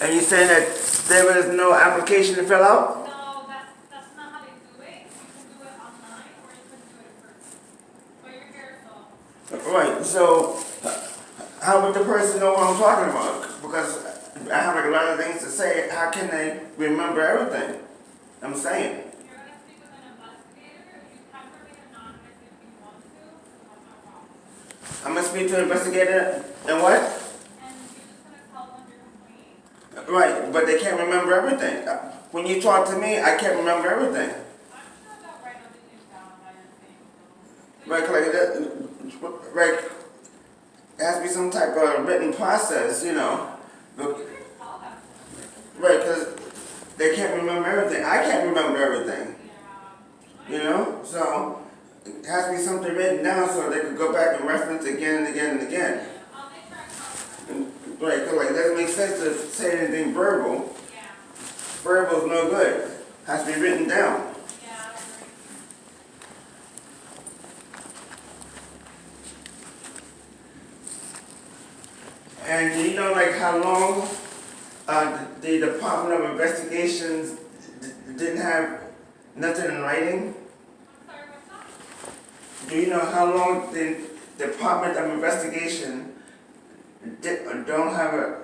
And you saying that there was no application to fill out? No, that's not how they do it. You can do it online or you can do it in person. But you're here, so. Right, so how would the person know what I'm talking about? Because I have like a lot of things to say. How can they remember everything I'm saying? You're gonna speak with an investigator. You can remain anonymous if you want to. That's no problem. I'm gonna speak to an investigator and what? And you're just gonna tell them your complaint. Right, but they can't remember everything. When you talk to me, I can't remember everything. I'm sure they'll write everything down that you're saying, so. Right, like that, right, it has to be some type of written process, you know. You can tell them. Right, because they can't remember everything. I can't remember everything, Yeah. you know. So it has to be something written down so they could go back and reference again and again and again. I'll make sure I contact them. Right, because like it doesn't make sense to say anything verbal. Yeah. Verbal's no good. Has to be written down. Yeah, I agree. And you know, like how long the Department of Investigations didn't have nothing in writing? I'm sorry, what's that? Do you know how long the Department of Investigation don't have a,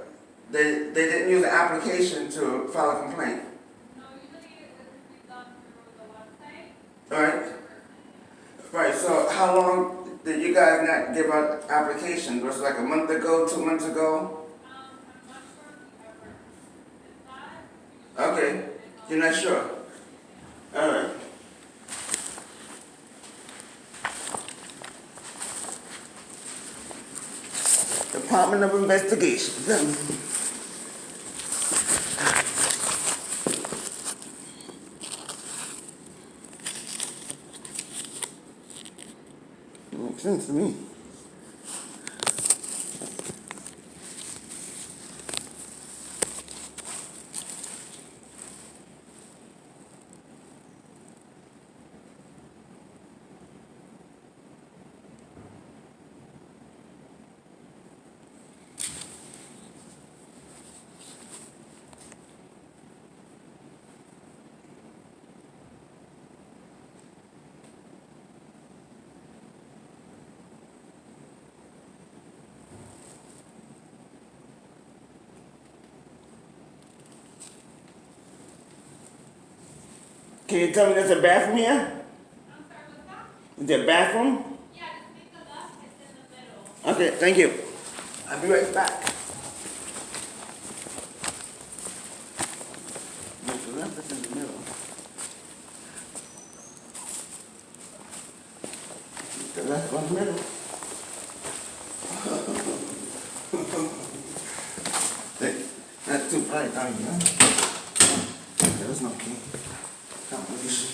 they didn't use an application to file a complaint, No, usually it can be done through the website. right? Right, so how long did you guys not give out applications? Was it like a month ago, 2 months ago? I'm not sure if we ever did that. Okay, you're not sure? All right. Department of Investigation. Makes sense to me. Can you tell me there's a bathroom here? I'm sorry, what's that? Is there a bathroom? Yeah, just make the left, it's in the middle. Okay, thank you. I'll be right back. Make the left, it's in the middle. Make the left, one middle. That's too bright, are you? There's no key. Combination.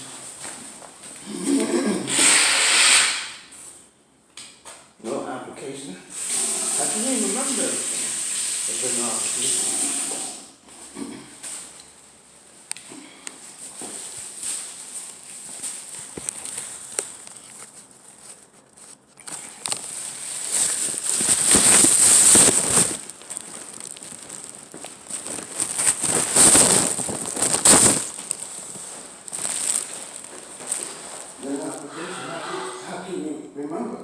No application. I can't even remember if there's no application. There's no application. How can you remember?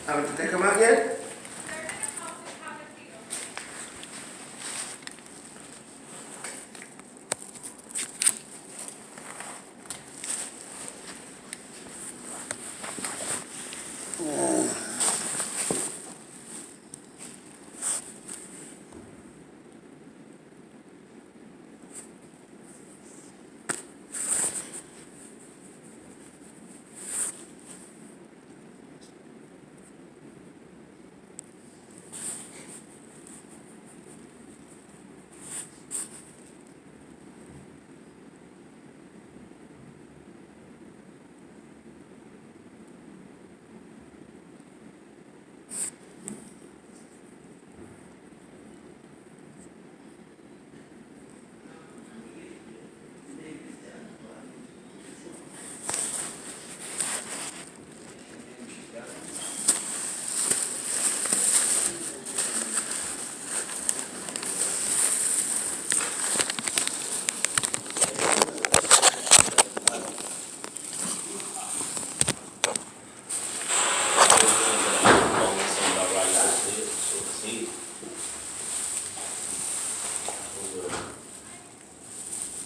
Did they come out yet? They're gonna help with Cappuccino.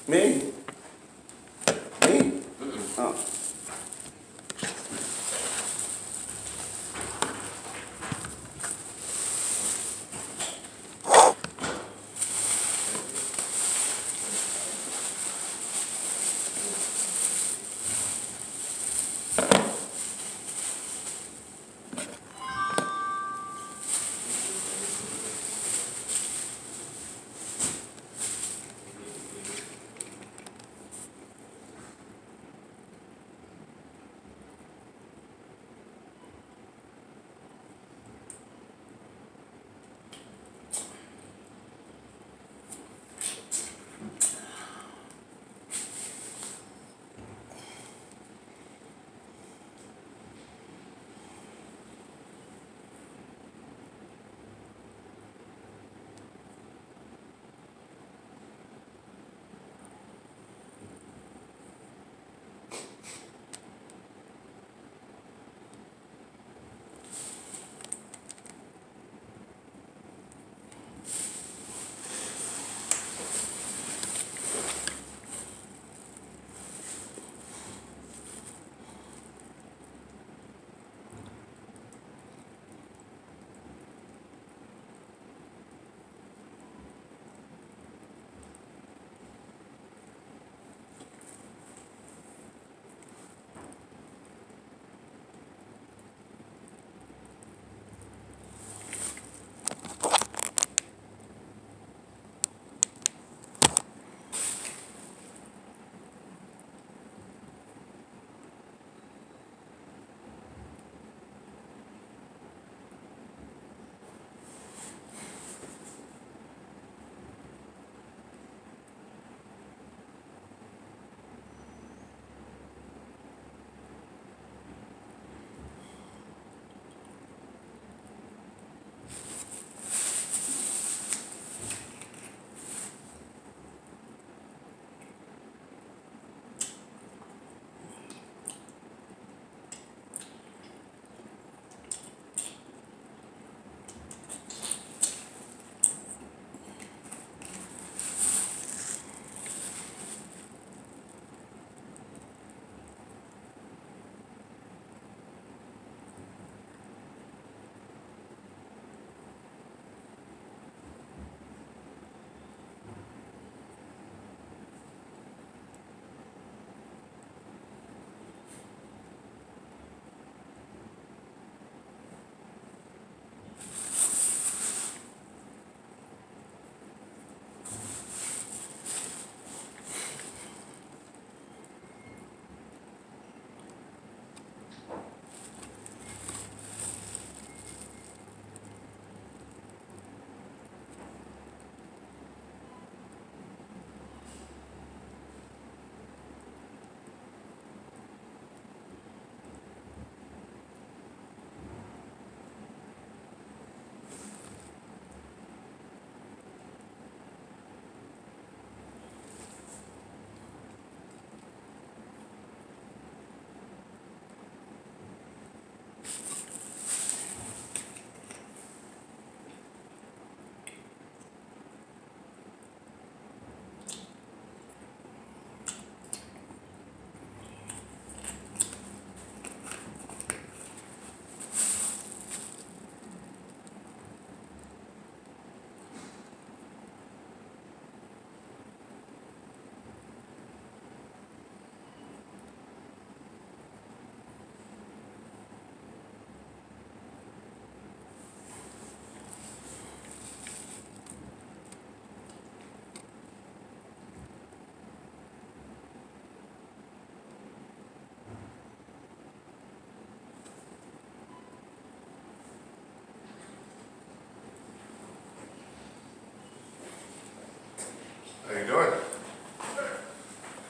Me? Me? Oh.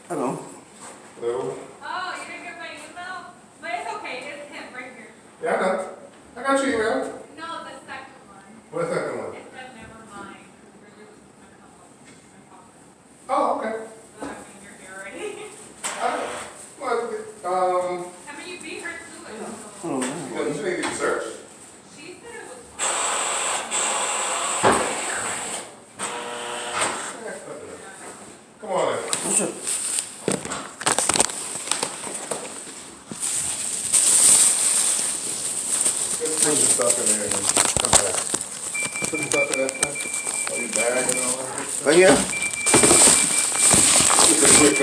Hello. Hello? Oh, you didn't get my email? But it's okay, it's him right here. Yeah, I got it. I got your email. No, the second one. What's that one? It said never mind, because we're just gonna come up and talk. Oh, okay. But I mean, you're here already. Well, I mean, you beat her to it, so. Oh, man. you need to search. She said it was Come on in. Sure. Just put your stuff in there and come back. Put your stuff in that stuff. Oh, your bag and all that. Right here? Just a quick,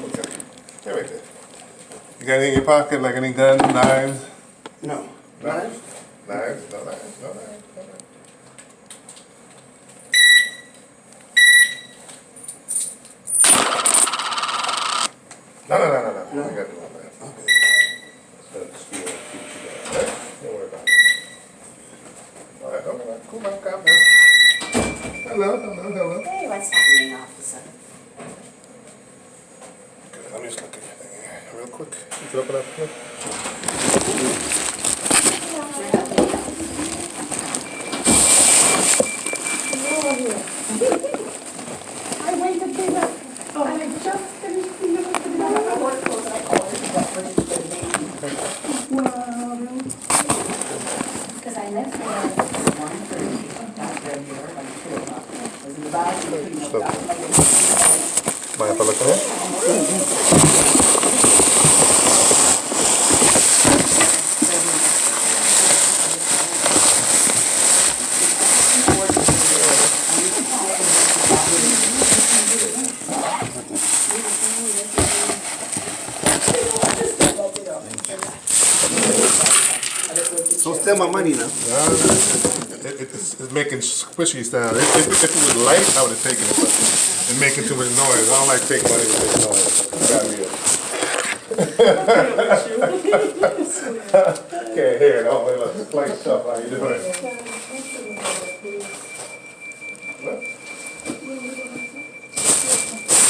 okay. Yeah, right there. You got anything in your pocket, like any guns, knives? No. Knives? Knives? No knives? No knives? No knives? No. I ain't got to do all that. Okay. That's keep what you got, right? Don't worry about it. All right, cool, man, calm down. Hello. Hey, what's happening, officer? Good, let me just look at your thing here, real quick. You can open up, here. I went to pick up, and I just finished cleaning up the I work close, I called it, but for the name. Because I left there at 1:30, got there here by 2 o'clock. Was in the bathroom, cleaning up, got my way. Mind if I look at it? So steal my money now. It's making squishy sound. If it was light, I would have taken it, but it's making too much noise. I don't like taking money with this noise. Can't hear it. Oh, it's like stuff. How you doing?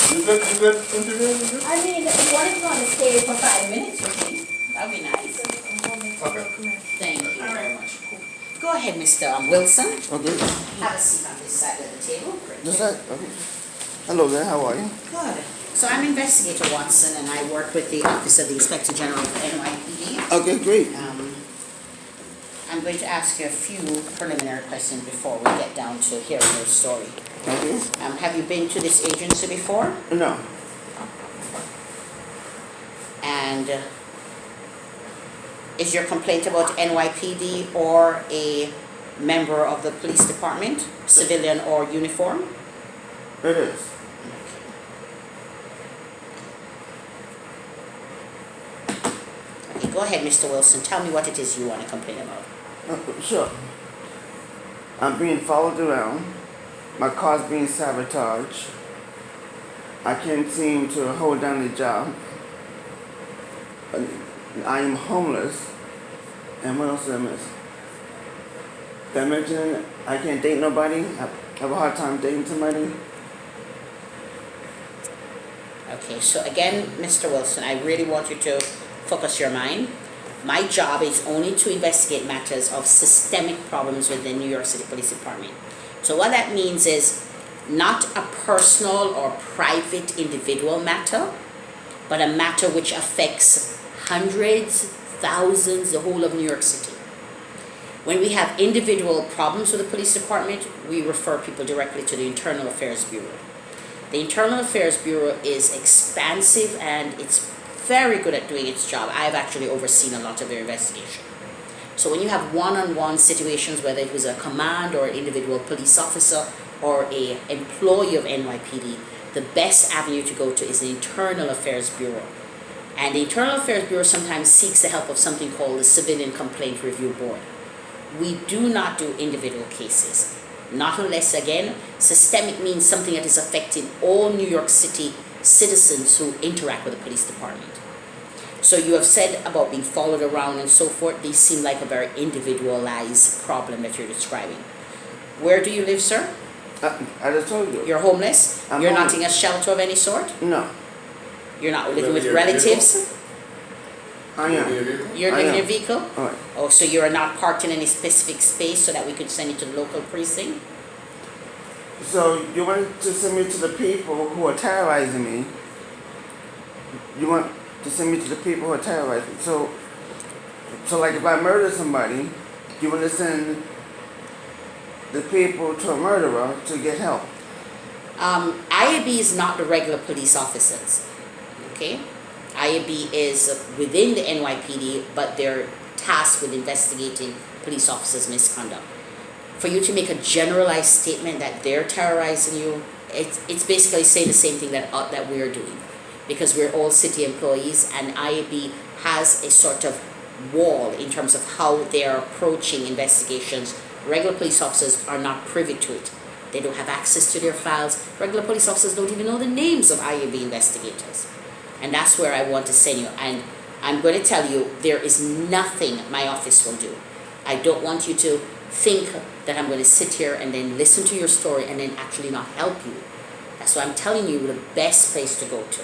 You good? You good? Interview? You good? I mean, what if you want to stay for 5 minutes with me? That'd be nice. Okay. Thank you very much. Go ahead, Mr. Wilson. Okay. Have a seat on this side of the table. Just that? Okay. Hello there, how are you? Good. So I'm Investigator Watson, and I work with the Office of the Inspector General of NYPD. Okay, great. I'm going to ask you a few preliminary questions before we get down to hearing your story. Okay. Have you been to this agency before? No. And is your complaint about NYPD or a member of the police department, civilian or uniform? It is. Okay, go ahead, Mr. Wilson. Tell me what it is you want to complain about. Sure. I'm being followed around. My car's being sabotaged. I can't seem to hold down the job. I am homeless. And what else did I miss? Did I mention I can't date nobody? I have a hard time dating somebody. Okay, so again, Mr. Wilson, I really want you to focus your mind. My job is only to investigate matters of systemic problems within New York City Police Department. So what that means is not a personal or private individual matter, but a matter which affects hundreds, thousands, the whole of New York City. When we have individual problems with the police department, we refer people directly to the Internal Affairs Bureau. The Internal Affairs Bureau is expansive and it's very good at doing its job. I've actually overseen a lot of their investigation. So when you have one-on-one situations, whether it was a command or an individual police officer or an employee of NYPD, the best avenue to go to is the Internal Affairs Bureau. And the Internal Affairs Bureau sometimes seeks the help of something called the Civilian Complaint Review Board. We do not do individual cases. Not unless, again, systemic means something that is affecting all New York City citizens who interact with the police department. So you have said about being followed around and so forth. These seem like a very individualized problem that you're describing. Where do you live, sir? I just told you. You're homeless? I'm You're not homeless. in a shelter of any sort? No, You're not living Living with in your relatives? I am. You're I living in am. your vehicle? Alright. Oh, so you're not parked in any specific space so that we could send you to the local precinct? So you want to send me to the people who are terrorizing me? You want to send me to the people who are terrorizing me? So like if I murder somebody, you want to send the people to a murderer to get help? IAB is not the regular police officers, okay? IAB is within the NYPD, but they're tasked with investigating police officers' misconduct. For you to make a generalized statement that they're terrorizing you, it's basically saying the same thing that we're doing, because we're all city employees, and IAB has a sort of wall in terms of how they are approaching investigations. Regular police officers are not privy to it. They don't have access to their files. Regular police officers don't even know the names of IAB investigators. And that's where I want to send you. And I'm going to tell you, there is nothing my office will do. I don't want you to think that I'm going to sit here and then listen to your story and then actually not help you. That's why I'm telling you the best place to go to.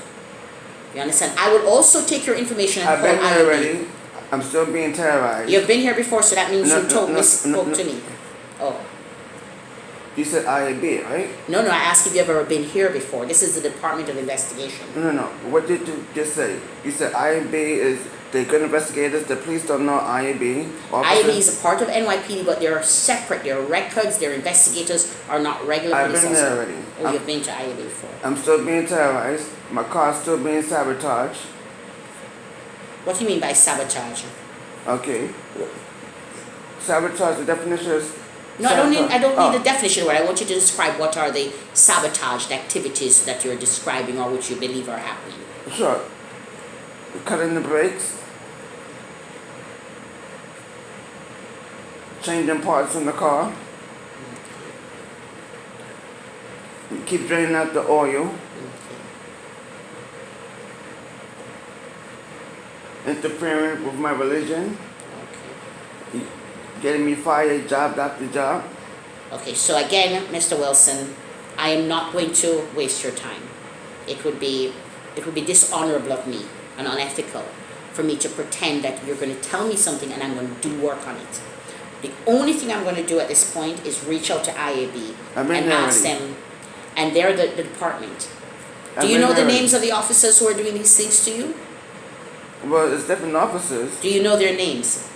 You understand? I would also take your information and I've call been there IAB. already. I'm still being terrorized. You've been here before, so that means No, you spoke no. to me. Oh. You said IAB, right? No, I asked if you've ever been here before. This is the Department of Investigation. No. What did you just say? You said IAB is the good investigators. The police don't know IAB. IAB is a part of NYPD, but they're separate. Their records, their investigators are not regular I've police been there officers. already. Oh, you've been to IAB before. I'm still being terrorized. My car's still being sabotaged. What do you mean by sabotage? Okay. Sabotage, the definition is... No, I don't need Oh. the definition of it. I want you to describe what are the sabotaged activities that you're describing or which you believe are happening. Sure. Cutting the brakes. Changing parts in the car. Keep draining out the oil. Interfering with my religion. Okay. Getting me fired job after job. Okay, so again, Mr. Wilson, I am not going to waste your time. It would be dishonorable of me and unethical for me to pretend that you're going to tell me something and I'm going to do work on it. The only thing I'm going to do at this point is reach out to IAB I've been and there ask already. them, and they're the department. I've Do you been know the there names of the officers who are doing these things to you? Well, it's different officers. Do you know their names?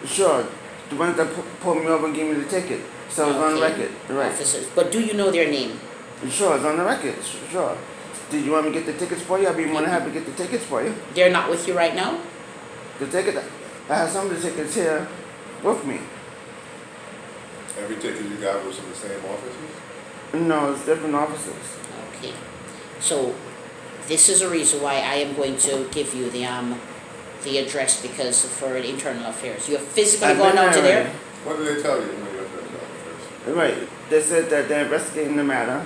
Sure. The ones that pulled me over and gave me the ticket. So it's on the Okay. record. Right. Officers, but do you know their name? Sure, it's on the record. Sure. Did you want me to get the tickets for you? I'd be more than happy to get the tickets for you. They're not with you right now? The ticket, I have some of the tickets here with me. Every ticket you got was from the same officers? No, it's different officers. Okay, so this is a reason why I am going to give you the address because for internal affairs. You're physically I've going been out to there there? What did they tell you when you went to the office? Right. They said that they're investigating the matter.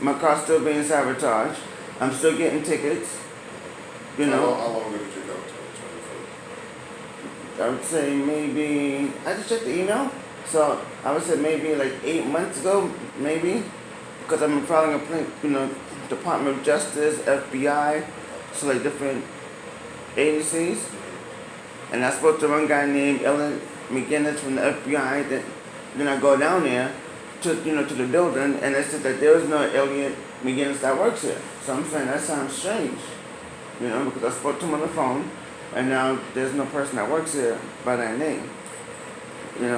My car's still being sabotaged. I'm still getting tickets. You know, How long ago did you go to? 24? I would say maybe, I just checked the email. So I would say maybe like 8 months ago, maybe. Because I've been filing a complaint, Department of Justice, FBI, so like different agencies. And I spoke to one guy named Ellen McGinnis from the FBI. Then I go down there to to the building, and they said that there was no Elliot McGinnis that works here. So I'm saying that sounds strange, because I spoke to him on the phone, and now there's no person that works here by that name.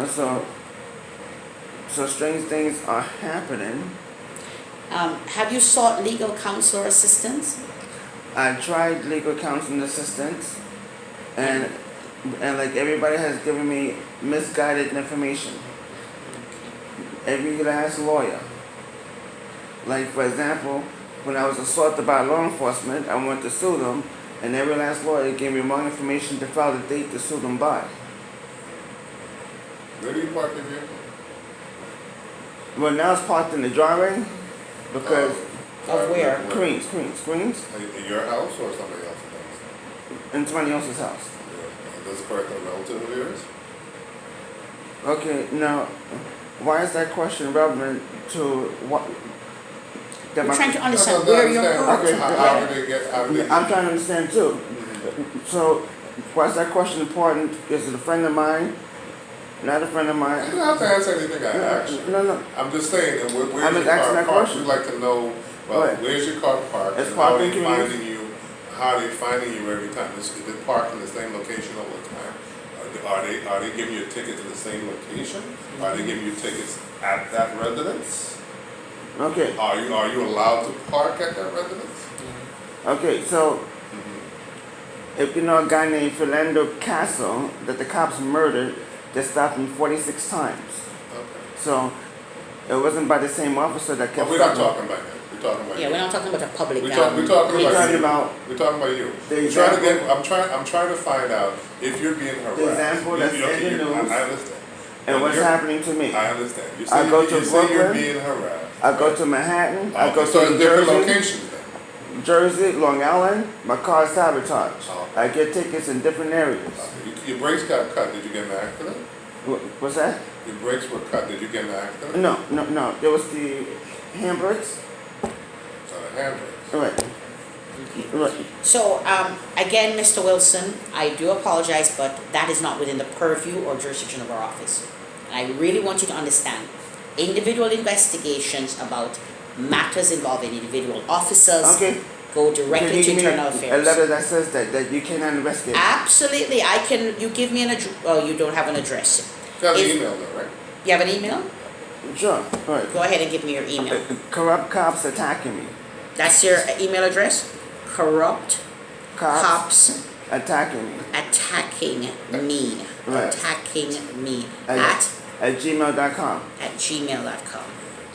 So strange things are happening. Have you sought legal counsel or assistance? I tried legal counsel and assistance, and like everybody has given me misguided information. Every last lawyer. Like for example, when I was assaulted by law enforcement, I went to sue them, and every last lawyer gave me wrong information to file the date to sue them by. Where do you park your vehicle? Well, now it's parked in the driveway because Of where? Queens, In your house or somebody else's house? in somebody else's house. Yeah. Does it correct a relative of yours? Okay, now why is that question relevant to what? that We're my- trying to I understand don't where you're understand. Okay. hurt. How did they get, how did they? I'm trying to understand too. So, why is that question important? Is it a friend of mine? Not a friend of You mine? don't have to answer anything I asked you. No, no. I'm just saying, and where's I'm your just asking car that parked? question. We'd like to know, well, Right. where's your car parked? It's And how are parked in they Queens. finding you, how are they finding you every time? Is it parked in the same location all the time? Are they giving you a ticket to the same location? Are they giving you tickets at that residence? Okay, Are you allowed to park at that residence? okay, so if you know a guy named Philando Castle that the cops murdered, they stopped him 46 times. Okay. So it wasn't by the same officer that But kept we're not stopping. talking about him. We're talking about Yeah, you. we're not talking about a public We're gathering. talking We're about talking you. about We're talking about you. the I'm trying to example- get. I'm trying to find out if you're being harassed. example that's You- okay, in the you- news. I understand. and But what's you're- happening to me. I understand. You I say, go you to say you're Brooklyn. being harassed. I go to Manhattan, I go Okay, so to it's different Jersey, locations then. Jersey, Long Island, my car is sabotaged. Oh. I get tickets in different areas. Your brakes got cut. Did you get in an accident? What's that? Your brakes were cut. Did you get in an accident? No. There was the handbrakes. Handbrakes. Right. Right. So, again, Mr. Wilson, I do apologize, but that is not within the purview or jurisdiction of our office. And I really want you to understand, individual investigations about matters involving individual officers Okay. go Can directly you to give me internal a affairs. letter that says that you cannot investigate? Absolutely, I can, you give me an address, oh, you don't have an address. You have an If- email though, right? You have an email? Sure. Right. Go ahead and give me your email. Corrupt cops attacking me. That's your email address? Corrupt Cops cops attacking me. attacking me. Right. Attacking me At gmail.com. at gmail.com.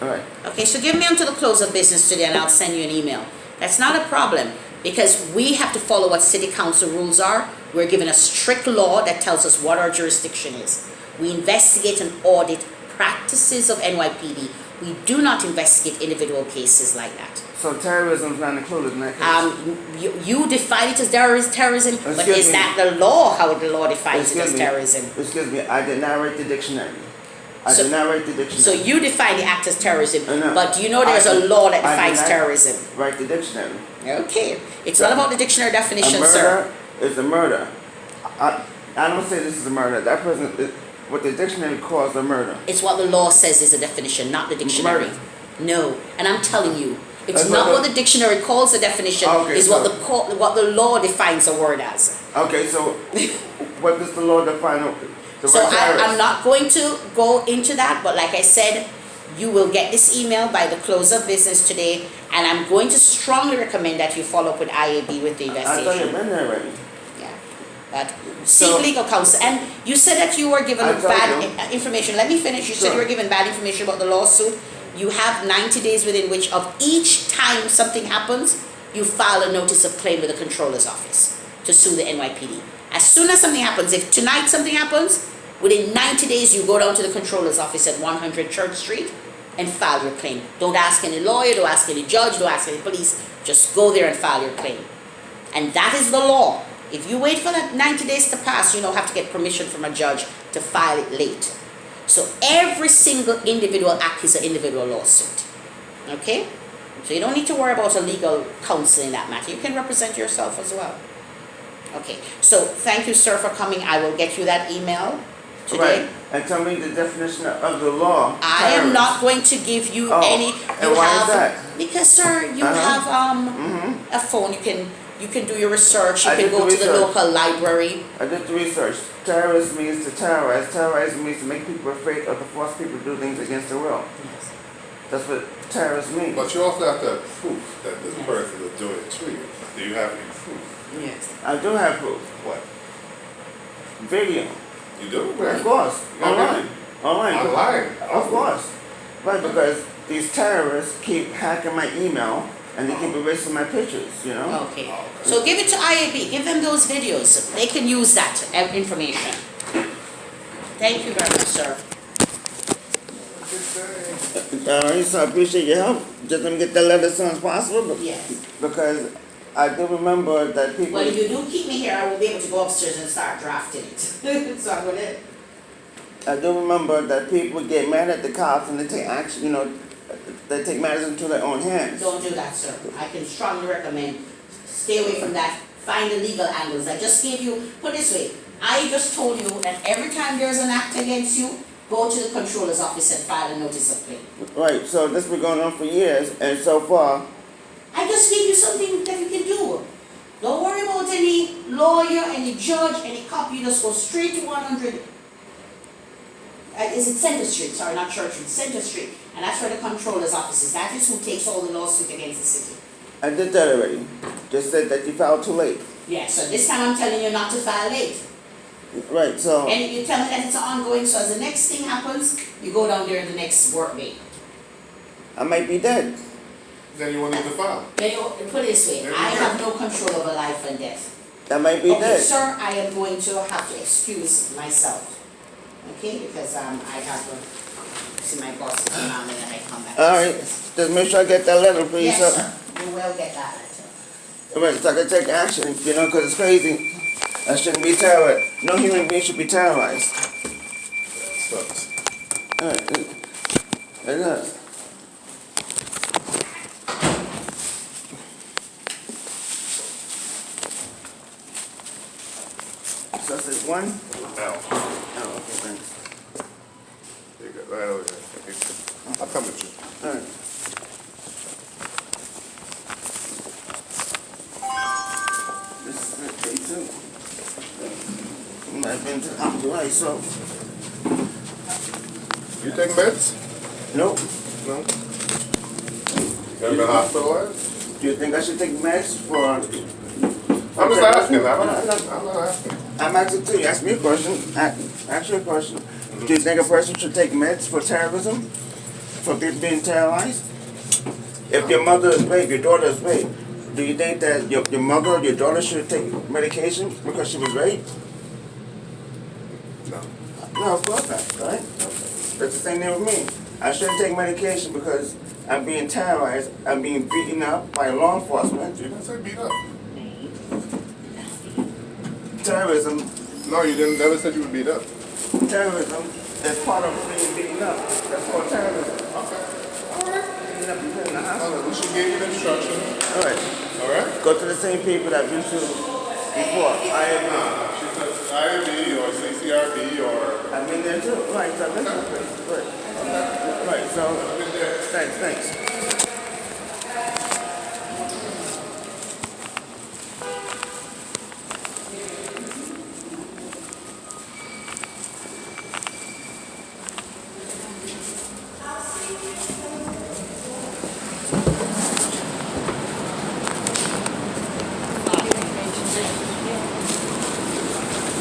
All right. Okay, so give me until the close of business today and I'll send you an email. That's not a problem because we have to follow what city council rules are. We're given a strict law that tells us what our jurisdiction is. We investigate and audit practices of NYPD. We do not investigate individual cases like that. So terrorism is not included in that case. You define it as terrorism, but Excuse is me. that the law, how the law defines it Excuse as me. terrorism? Excuse me. I did not write the dictionary. I So- did not write the dictionary. So you define the act as terrorism, I know. but do you know there's a I- law that I did defines not terrorism? Write the dictionary. Okay, it's not about the dictionary A definition, sir. murder is a murder. I don't say this is a murder. That person, what the dictionary calls a murder. It's what the law says is a definition, not the dictionary. Murder. No, and I'm telling you, it's That's not what what the- the dictionary calls a definition. Okay, Is so- what the law defines a word as. Okay, so what does the law define the So word terrorist? I'm not going to go into that, but like I said, you will get this email by the close of business today, and I'm going to strongly recommend that you follow up with IAB with the I thought you'd investigation. been there already. Yeah, but seek So- legal counsel. And you said that you were given I told bad you. information. Let me finish. You said you Sure. were given bad information about the lawsuit. You have 90 days within which of each time something happens, you file a notice of claim with the controller's office to sue the NYPD. As soon as something happens, if tonight something happens, within 90 days you go down to the controller's office at 100 Church Street and file your claim. Don't ask any lawyer, don't ask any judge, don't ask any police. Just go there and file your claim. And that is the law. If you wait for that 90 days to pass, you don't have to get permission from a judge to file it late. So every single individual act is an individual lawsuit. Okay? So you don't need to worry about a legal counsel in that matter. You can represent yourself as well. Okay. So thank you, sir, for coming. I will get you that email today. Right. And tell me the definition of the law. I am terrorist. not going to give you Oh, any. and why is that? Because, sir, you Uh-huh. have a phone. You can do your research. You I can did go the to the research. local library. I did the research. Terrorist means to terrorize. Terrorize means to make people afraid or to force people to do things against their will. That's what terrorist means. But you also have to have proof that this Yes. person is doing it to you. Do you have any proof? Yes. I do have proof. What? Video. You do? Of course. Yeah, Online. Online. Online? Of course. Right, because these terrorists keep hacking my email and they keep erasing my pictures, you know? Okay. So give it to IAB. Give them those videos. They can use that information. Thank you very much, sir. Alright, so I appreciate your help. Just let me get that letter as soon as possible Yes. because I do remember that people. Well, if you do keep me here, I will be able to go upstairs and start drafting it. So I'm gonna I do remember that people get mad at the cops and they take action, they take matters into their own hands. Don't do that, sir. I can strongly recommend, stay away from that. Find the legal angles. I just gave you, put it this way, I just told you that every time there's an act against you, go to the controller's office and file a notice of claim. Right, so this been going on for years, and so far, I just gave you something that you can do. Don't worry about any lawyer, any judge, any cop. You just go straight to 100. Is it Center Street? Sorry, not Church Street, Center Street. And that's where the controller's office is. That is who takes all the lawsuit against the city. I did that already. Just said that you filed too late. Yeah, so this time I'm telling you not to file late. Right, so, And you tell me that it's ongoing, so as the next thing happens, you go down there the next work day. I might be dead. Then you won't need to file. Then you put it this way, There you I go. have no control over life and death. I might be Okay, dead. sir, I am going to have to excuse myself. Okay, because I have to see my boss come on and then I come back. Alright, just make sure I get that letter, please. Yes, sir, you will get that letter. Right, so I can take action, because it's crazy. I shouldn't be terrorized. No human being should be terrorized. Sucks. Alright, it does. So I said one? Now, Oh, okay, thanks. you got right over there. Okay. I'll come with you. Alright. This is it, day two. I've been to the hospital, right, so, You take meds? nope. No. You ever been hospitalized? Do you think I should take meds for? I'm just asking. I'm No, not no. asking. I'm asking too. You ask me a question. Ask you a question. Do you think a person should take meds for terrorism? For being terrorized? If your mother is raped, your daughter is raped, do you think that your mother or your daughter should take medication because she was raped? No. No, of course not, right? That's the same thing with me. I shouldn't take medication because I'm being terrorized, I'm being beaten up by law enforcement. You didn't say beat up. Terrorism No, you didn't. Never said you would beat up. Terrorism is part of being beaten up. That's called terrorism. Okay. All right. Beaten up and put in the hospital. We should give you the instruction. All right. All right. Go to the same people that I've been to before. She says IMB or CCRB or. I've been there too. Right, so this is right. Right, so thanks.